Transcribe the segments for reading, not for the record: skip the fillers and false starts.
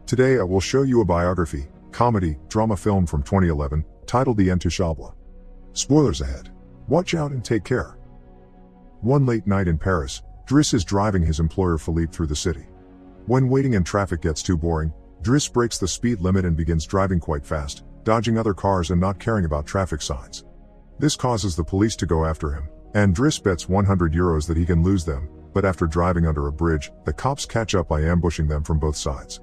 Today I will show you a biography, comedy, drama film from 2011, titled The Intouchable. Spoilers ahead. Watch out and take care. One late night in Paris, Driss is driving his employer Philippe through the city. When waiting in traffic gets too boring, Driss breaks the speed limit and begins driving quite fast, dodging other cars and not caring about traffic signs. This causes the police to go after him, and Driss bets €100 that he can lose them, but after driving under a bridge, the cops catch up by ambushing them from both sides.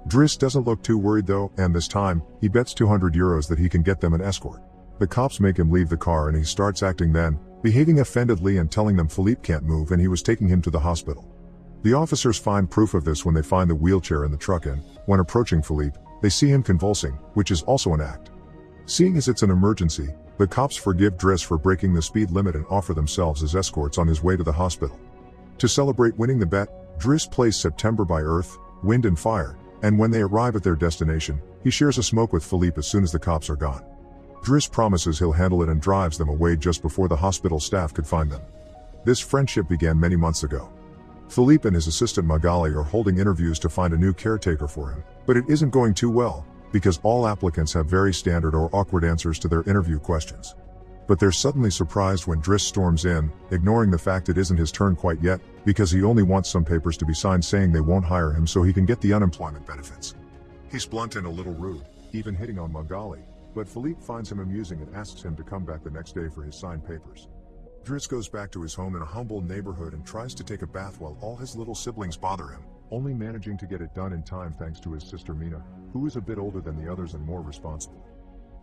Driss doesn't look too worried though, and this time, he bets €200 that he can get them an escort. The cops make him leave the car and he starts acting then, behaving offendedly and telling them Philippe can't move and he was taking him to the hospital. The officers find proof of this when they find the wheelchair in the truck and, when approaching Philippe, they see him convulsing, which is also an act. Seeing as it's an emergency, the cops forgive Driss for breaking the speed limit and offer themselves as escorts on his way to the hospital. To celebrate winning the bet, Driss plays September by Earth, Wind and Fire, and when they arrive at their destination, he shares a smoke with Philippe as soon as the cops are gone. Driss promises he'll handle it and drives them away just before the hospital staff could find them. This friendship began many months ago. Philippe and his assistant Magali are holding interviews to find a new caretaker for him, but it isn't going too well, because all applicants have very standard or awkward answers to their interview questions. But they're suddenly surprised when Driss storms in, ignoring the fact it isn't his turn quite yet, because he only wants some papers to be signed saying they won't hire him so he can get the unemployment benefits. He's blunt and a little rude, even hitting on Magali, but Philippe finds him amusing and asks him to come back the next day for his signed papers. Driss goes back to his home in a humble neighborhood and tries to take a bath while all his little siblings bother him, only managing to get it done in time thanks to his sister Mina, who is a bit older than the others and more responsible.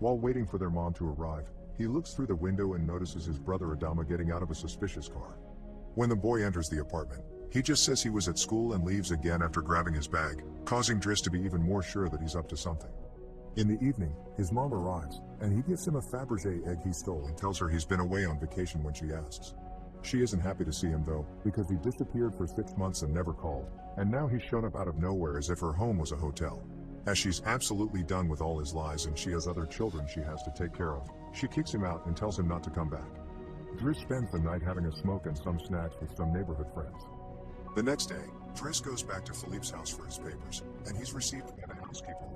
While waiting for their mom to arrive, he looks through the window and notices his brother Adama getting out of a suspicious car. When the boy enters the apartment, he just says he was at school and leaves again after grabbing his bag, causing Driss to be even more sure that he's up to something. In the evening, his mom arrives, and he gives him a Fabergé egg he stole and tells her he's been away on vacation when she asks. She isn't happy to see him though, because he disappeared for 6 months and never called, and now he's shown up out of nowhere as if her home was a hotel. As she's absolutely done with all his lies and she has other children she has to take care of, she kicks him out and tells him not to come back. Driss spends the night having a smoke and some snacks with some neighborhood friends. The next day, Driss goes back to Philippe's house for his papers, and he's received by the housekeeper.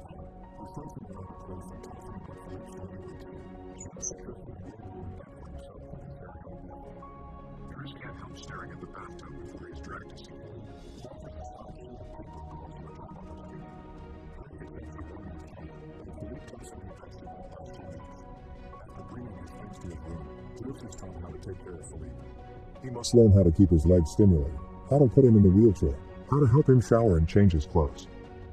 Driss can't help staring at the bathtub before he's dragged to sleep. Driss is taught how to take care of Philippe. He must learn how to keep his legs stimulated, how to put him in the wheelchair, how to help him shower and change his clothes.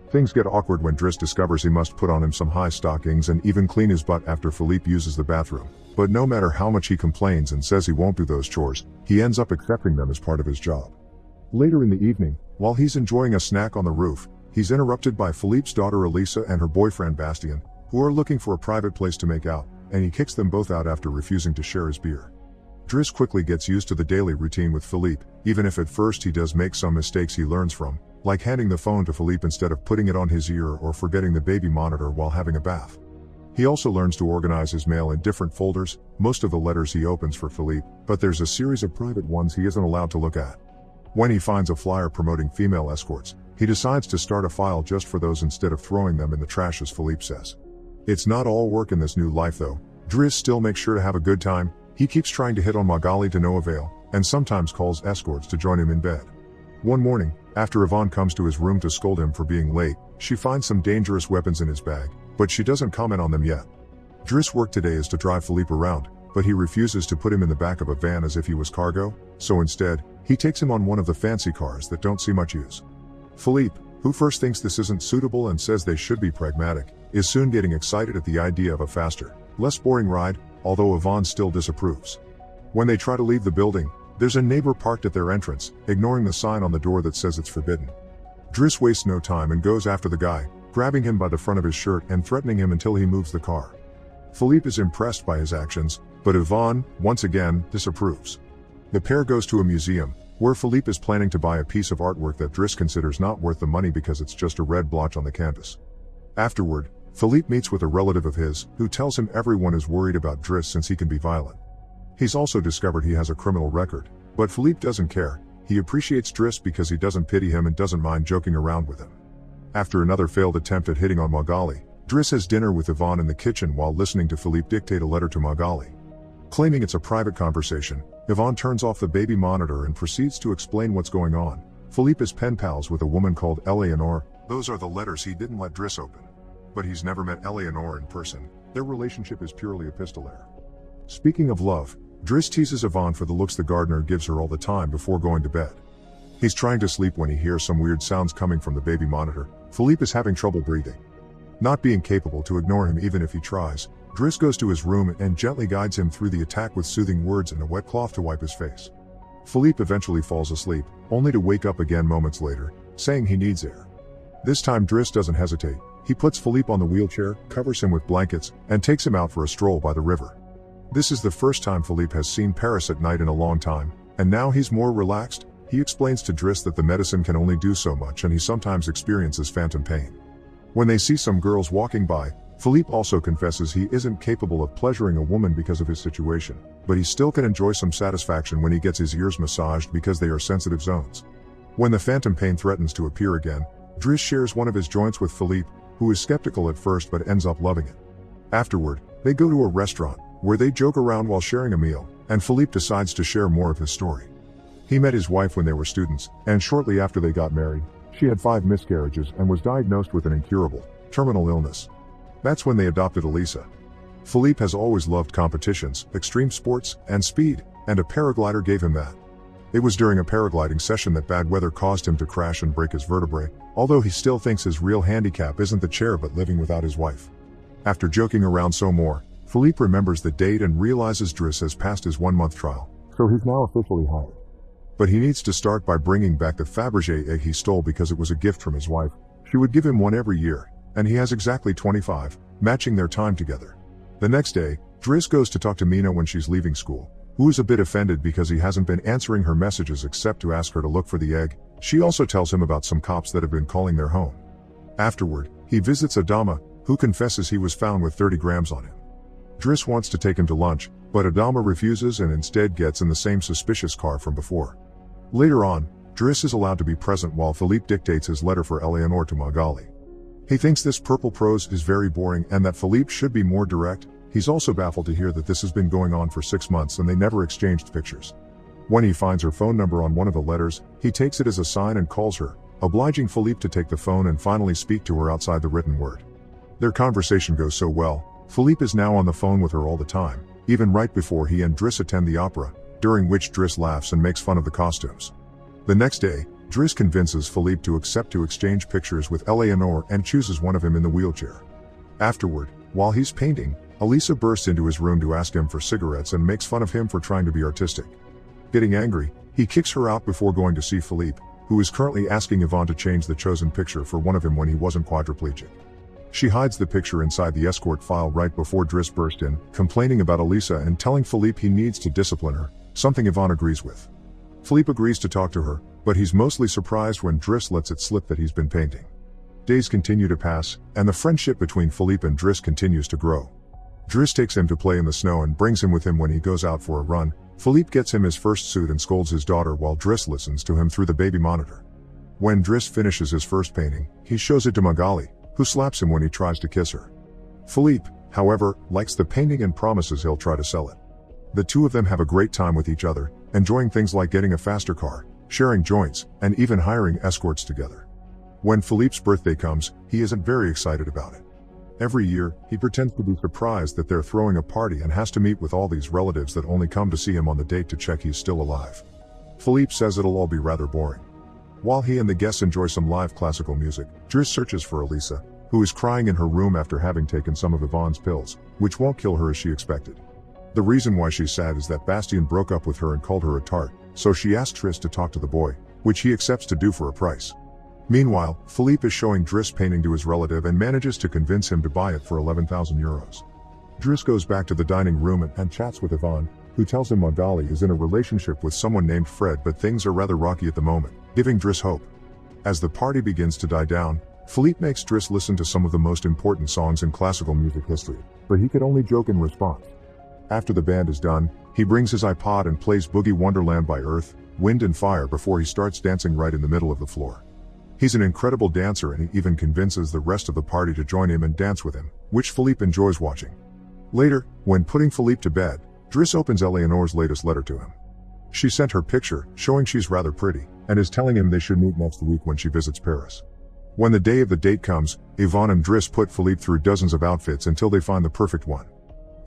Things get awkward when Driss discovers he must put on him some high stockings and even clean his butt after Philippe uses the bathroom. But no matter how much he complains and says he won't do those chores, he ends up accepting them as part of his job. Later in the evening, while he's enjoying a snack on the roof, he's interrupted by Philippe's daughter Elisa and her boyfriend Bastien, who are looking for a private place to make out, and he kicks them both out after refusing to share his beer. Driss quickly gets used to the daily routine with Philippe, even if at first he does make some mistakes he learns from, like handing the phone to Philippe instead of putting it on his ear or forgetting the baby monitor while having a bath. He also learns to organize his mail in different folders, most of the letters he opens for Philippe, but there's a series of private ones he isn't allowed to look at. When he finds a flyer promoting female escorts, he decides to start a file just for those instead of throwing them in the trash as Philippe says. It's not all work in this new life though. Driss still makes sure to have a good time, he keeps trying to hit on Magali to no avail, and sometimes calls escorts to join him in bed. One morning, after Yvonne comes to his room to scold him for being late, she finds some dangerous weapons in his bag, but she doesn't comment on them yet. Driss' work today is to drive Philippe around, but he refuses to put him in the back of a van as if he was cargo, so instead, he takes him on one of the fancy cars that don't see much use. Philippe, who first thinks this isn't suitable and says they should be pragmatic, is soon getting excited at the idea of a faster, less boring ride, although Yvonne still disapproves. When they try to leave the building, there's a neighbor parked at their entrance, ignoring the sign on the door that says it's forbidden. Driss wastes no time and goes after the guy, grabbing him by the front of his shirt and threatening him until he moves the car. Philippe is impressed by his actions, but Yvonne, once again, disapproves. The pair goes to a museum, where Philippe is planning to buy a piece of artwork that Driss considers not worth the money because it's just a red blotch on the canvas. Afterward, Philippe meets with a relative of his, who tells him everyone is worried about Driss since he can be violent. He's also discovered he has a criminal record, but Philippe doesn't care. He appreciates Driss because he doesn't pity him and doesn't mind joking around with him. After another failed attempt at hitting on Magali, Driss has dinner with Yvonne in the kitchen while listening to Philippe dictate a letter to Magali. Claiming it's a private conversation, Yvonne turns off the baby monitor and proceeds to explain what's going on. Philippe is pen pals with a woman called Eleanor. Those are the letters he didn't let Driss open. But he's never met Eleanor in person. Their relationship is purely epistolary. Speaking of love, Driss teases Yvonne for the looks the gardener gives her all the time before going to bed. He's trying to sleep when he hears some weird sounds coming from the baby monitor. Philippe is having trouble breathing. Not being capable to ignore him even if he tries, Driss goes to his room and gently guides him through the attack with soothing words and a wet cloth to wipe his face. Philippe eventually falls asleep, only to wake up again moments later, saying he needs air. This time Driss doesn't hesitate. He puts Philippe on the wheelchair, covers him with blankets, and takes him out for a stroll by the river. This is the first time Philippe has seen Paris at night in a long time, and now he's more relaxed. He explains to Driss that the medicine can only do so much and he sometimes experiences phantom pain. When they see some girls walking by, Philippe also confesses he isn't capable of pleasuring a woman because of his situation, but he still can enjoy some satisfaction when he gets his ears massaged because they are sensitive zones. When the phantom pain threatens to appear again, Driss shares one of his joints with Philippe, who is skeptical at first but ends up loving it. Afterward, they go to a restaurant, where they joke around while sharing a meal, and Philippe decides to share more of his story. He met his wife when they were students, and shortly after they got married, she had 5 miscarriages and was diagnosed with an incurable, terminal illness. That's when they adopted Elisa. Philippe has always loved competitions, extreme sports, and speed, and a paraglider gave him that. It was during a paragliding session that bad weather caused him to crash and break his vertebrae, although he still thinks his real handicap isn't the chair but living without his wife. After joking around some more, Philippe remembers the date and realizes Driss has passed his 1-month trial, so he's now officially hired. But he needs to start by bringing back the Fabergé egg he stole because it was a gift from his wife. She would give him one every year, and he has exactly 25, matching their time together. The next day, Driss goes to talk to Mina when she's leaving school, who is a bit offended because he hasn't been answering her messages except to ask her to look for the egg. She also tells him about some cops that have been calling their home. Afterward, he visits Adama, who confesses he was found with 30 grams on him. Driss wants to take him to lunch, but Adama refuses and instead gets in the same suspicious car from before. Later on, Driss is allowed to be present while Philippe dictates his letter for Eleanor to Magali. He thinks this purple prose is very boring and that Philippe should be more direct. He's also baffled to hear that this has been going on for 6 months and they never exchanged pictures. When he finds her phone number on one of the letters, he takes it as a sign and calls her, obliging Philippe to take the phone and finally speak to her outside the written word. Their conversation goes so well, Philippe is now on the phone with her all the time, even right before he and Driss attend the opera, during which Driss laughs and makes fun of the costumes. The next day, Driss convinces Philippe to accept to exchange pictures with Eleanor and chooses one of him in the wheelchair. Afterward, while he's painting, Elisa bursts into his room to ask him for cigarettes and makes fun of him for trying to be artistic. Getting angry, he kicks her out before going to see Philippe, who is currently asking Yvonne to change the chosen picture for one of him when he wasn't quadriplegic. She hides the picture inside the escort file right before Driss burst in, complaining about Elisa and telling Philippe he needs to discipline her, something Yvonne agrees with. Philippe agrees to talk to her, but he's mostly surprised when Driss lets it slip that he's been painting. Days continue to pass, and the friendship between Philippe and Driss continues to grow. Driss takes him to play in the snow and brings him with him when he goes out for a run. Philippe gets him his first suit and scolds his daughter while Driss listens to him through the baby monitor. When Driss finishes his first painting, he shows it to Magali, who slaps him when he tries to kiss her. Philippe, however, likes the painting and promises he'll try to sell it. The two of them have a great time with each other, enjoying things like getting a faster car, sharing joints, and even hiring escorts together. When Philippe's birthday comes, he isn't very excited about it. Every year, he pretends to be surprised that they're throwing a party and has to meet with all these relatives that only come to see him on the date to check he's still alive. Philippe says it'll all be rather boring. While he and the guests enjoy some live classical music, Driss searches for Elisa, who is crying in her room after having taken some of Yvonne's pills, which won't kill her as she expected. The reason why she's sad is that Bastien broke up with her and called her a tart, so she asks Driss to talk to the boy, which he accepts to do for a price. Meanwhile, Philippe is showing Driss painting to his relative and manages to convince him to buy it for 11,000 euros. Driss goes back to the dining room and chats with Yvonne, who tells him Magali is in a relationship with someone named Fred, but things are rather rocky at the moment, giving Driss hope. As the party begins to die down, Philippe makes Driss listen to some of the most important songs in classical music history, but he could only joke in response. After the band is done, he brings his iPod and plays Boogie Wonderland by Earth, Wind and Fire before he starts dancing right in the middle of the floor. He's an incredible dancer and he even convinces the rest of the party to join him and dance with him, which Philippe enjoys watching. Later, when putting Philippe to bed, Driss opens Eleanor's latest letter to him. She sent her picture, showing she's rather pretty, and is telling him they should meet next week when she visits Paris. When the day of the date comes, Yvonne and Driss put Philippe through dozens of outfits until they find the perfect one.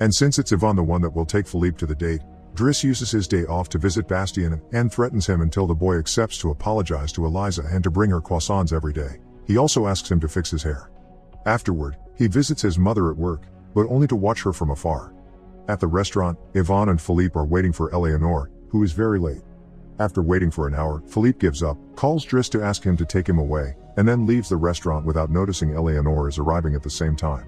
And since it's Yvonne the one that will take Philippe to the date, Driss uses his day off to visit Bastien and threatens him until the boy accepts to apologize to Eliza and to bring her croissants every day. He also asks him to fix his hair. Afterward, he visits his mother at work, but only to watch her from afar. At the restaurant, Yvonne and Philippe are waiting for Eleanor, who is very late. After waiting for an hour, Philippe gives up, calls Driss to ask him to take him away, and then leaves the restaurant without noticing Eleanor is arriving at the same time.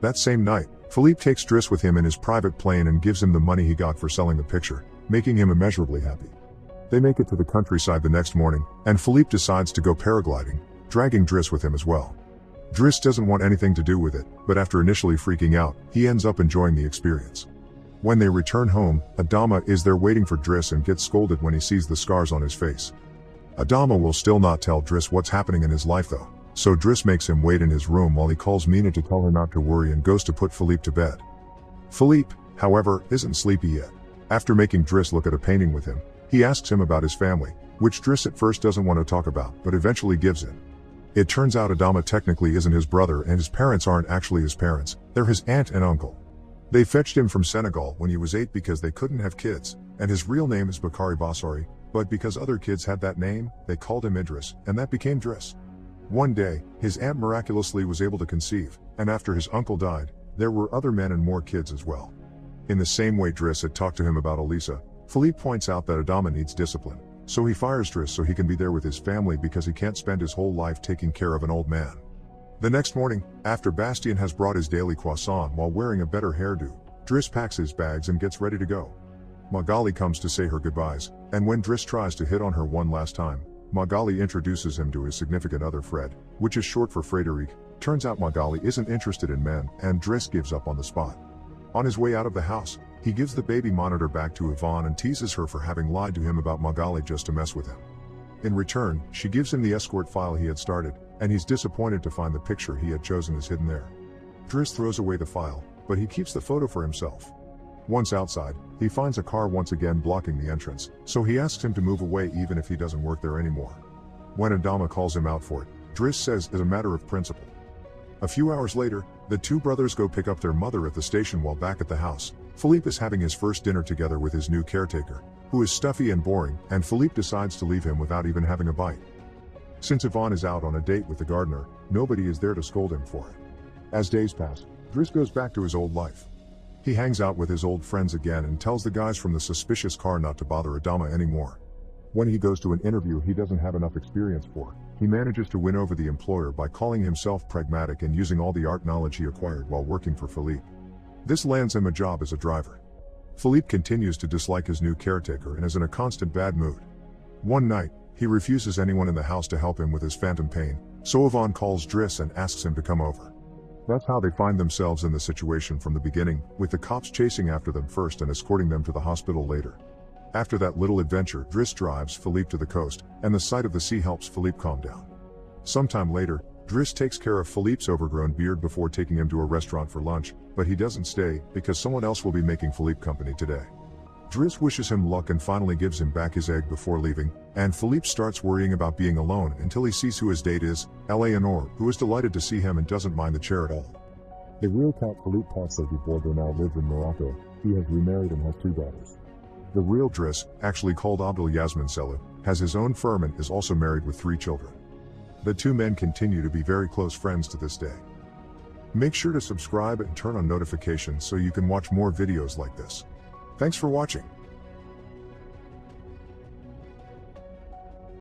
That same night, Philippe takes Driss with him in his private plane and gives him the money he got for selling the picture, making him immeasurably happy. They make it to the countryside the next morning, and Philippe decides to go paragliding, dragging Driss with him as well. Driss doesn't want anything to do with it, but after initially freaking out, he ends up enjoying the experience. When they return home, Adama is there waiting for Driss and gets scolded when he sees the scars on his face. Adama will still not tell Driss what's happening in his life though, so Driss makes him wait in his room while he calls Mina to tell her not to worry and goes to put Philippe to bed. Philippe, however, isn't sleepy yet. After making Driss look at a painting with him, he asks him about his family, which Driss at first doesn't want to talk about, but eventually gives in. It turns out Adama technically isn't his brother and his parents aren't actually his parents, they're his aunt and uncle. They fetched him from Senegal when he was 8 because they couldn't have kids, and his real name is Bakari Bassari, but because other kids had that name, they called him Idris, and that became Driss. One day, his aunt miraculously was able to conceive, and after his uncle died, there were other men and more kids as well. In the same way Driss had talked to him about Elisa, Philippe points out that Adama needs discipline, so he fires Driss so he can be there with his family because he can't spend his whole life taking care of an old man. The next morning, after Bastien has brought his daily croissant while wearing a better hairdo, Driss packs his bags and gets ready to go. Magali comes to say her goodbyes, and when Driss tries to hit on her one last time, Magali introduces him to his significant other Fred, which is short for Frederic. Turns out Magali isn't interested in men, and Driss gives up on the spot. On his way out of the house, he gives the baby monitor back to Yvonne and teases her for having lied to him about Magali just to mess with him. In return, she gives him the escort file he had started, and he's disappointed to find the picture he had chosen is hidden there. Driss throws away the file, but he keeps the photo for himself. Once outside, he finds a car once again blocking the entrance, so he asks him to move away even if he doesn't work there anymore. When Adama calls him out for it, Driss says it's a matter of principle. A few hours later, the two brothers go pick up their mother at the station while back at the house. Philippe is having his first dinner together with his new caretaker, who is stuffy and boring, and Philippe decides to leave him without even having a bite. Since Yvonne is out on a date with the gardener, nobody is there to scold him for it. As days pass, Driss goes back to his old life. He hangs out with his old friends again and tells the guys from the suspicious car not to bother Adama anymore. When he goes to an interview he doesn't have enough experience for, he manages to win over the employer by calling himself pragmatic and using all the art knowledge he acquired while working for Philippe. This lands him a job as a driver. Philippe continues to dislike his new caretaker and is in a constant bad mood. One night, he refuses anyone in the house to help him with his phantom pain, so Yvonne calls Driss and asks him to come over. That's how they find themselves in the situation from the beginning, with the cops chasing after them first and escorting them to the hospital later. After that little adventure, Driss drives Philippe to the coast, and the sight of the sea helps Philippe calm down. Sometime later, Driss takes care of Philippe's overgrown beard before taking him to a restaurant for lunch, but he doesn't stay, because someone else will be making Philippe company today. Driss wishes him luck and finally gives him back his egg before leaving, and Philippe starts worrying about being alone until he sees who his date is, Eleanor, who is delighted to see him and doesn't mind the chair at all. The real Count Philippe Pasco Bordeaux now lives in Morocco. He has remarried and has 2 daughters. The real Driss, actually called Abdel Yasmin Selou, has his own firm and is also married with 3 children. The 2 men continue to be very close friends to this day. Make sure to subscribe and turn on notifications so you can watch more videos like this. Thanks for watching.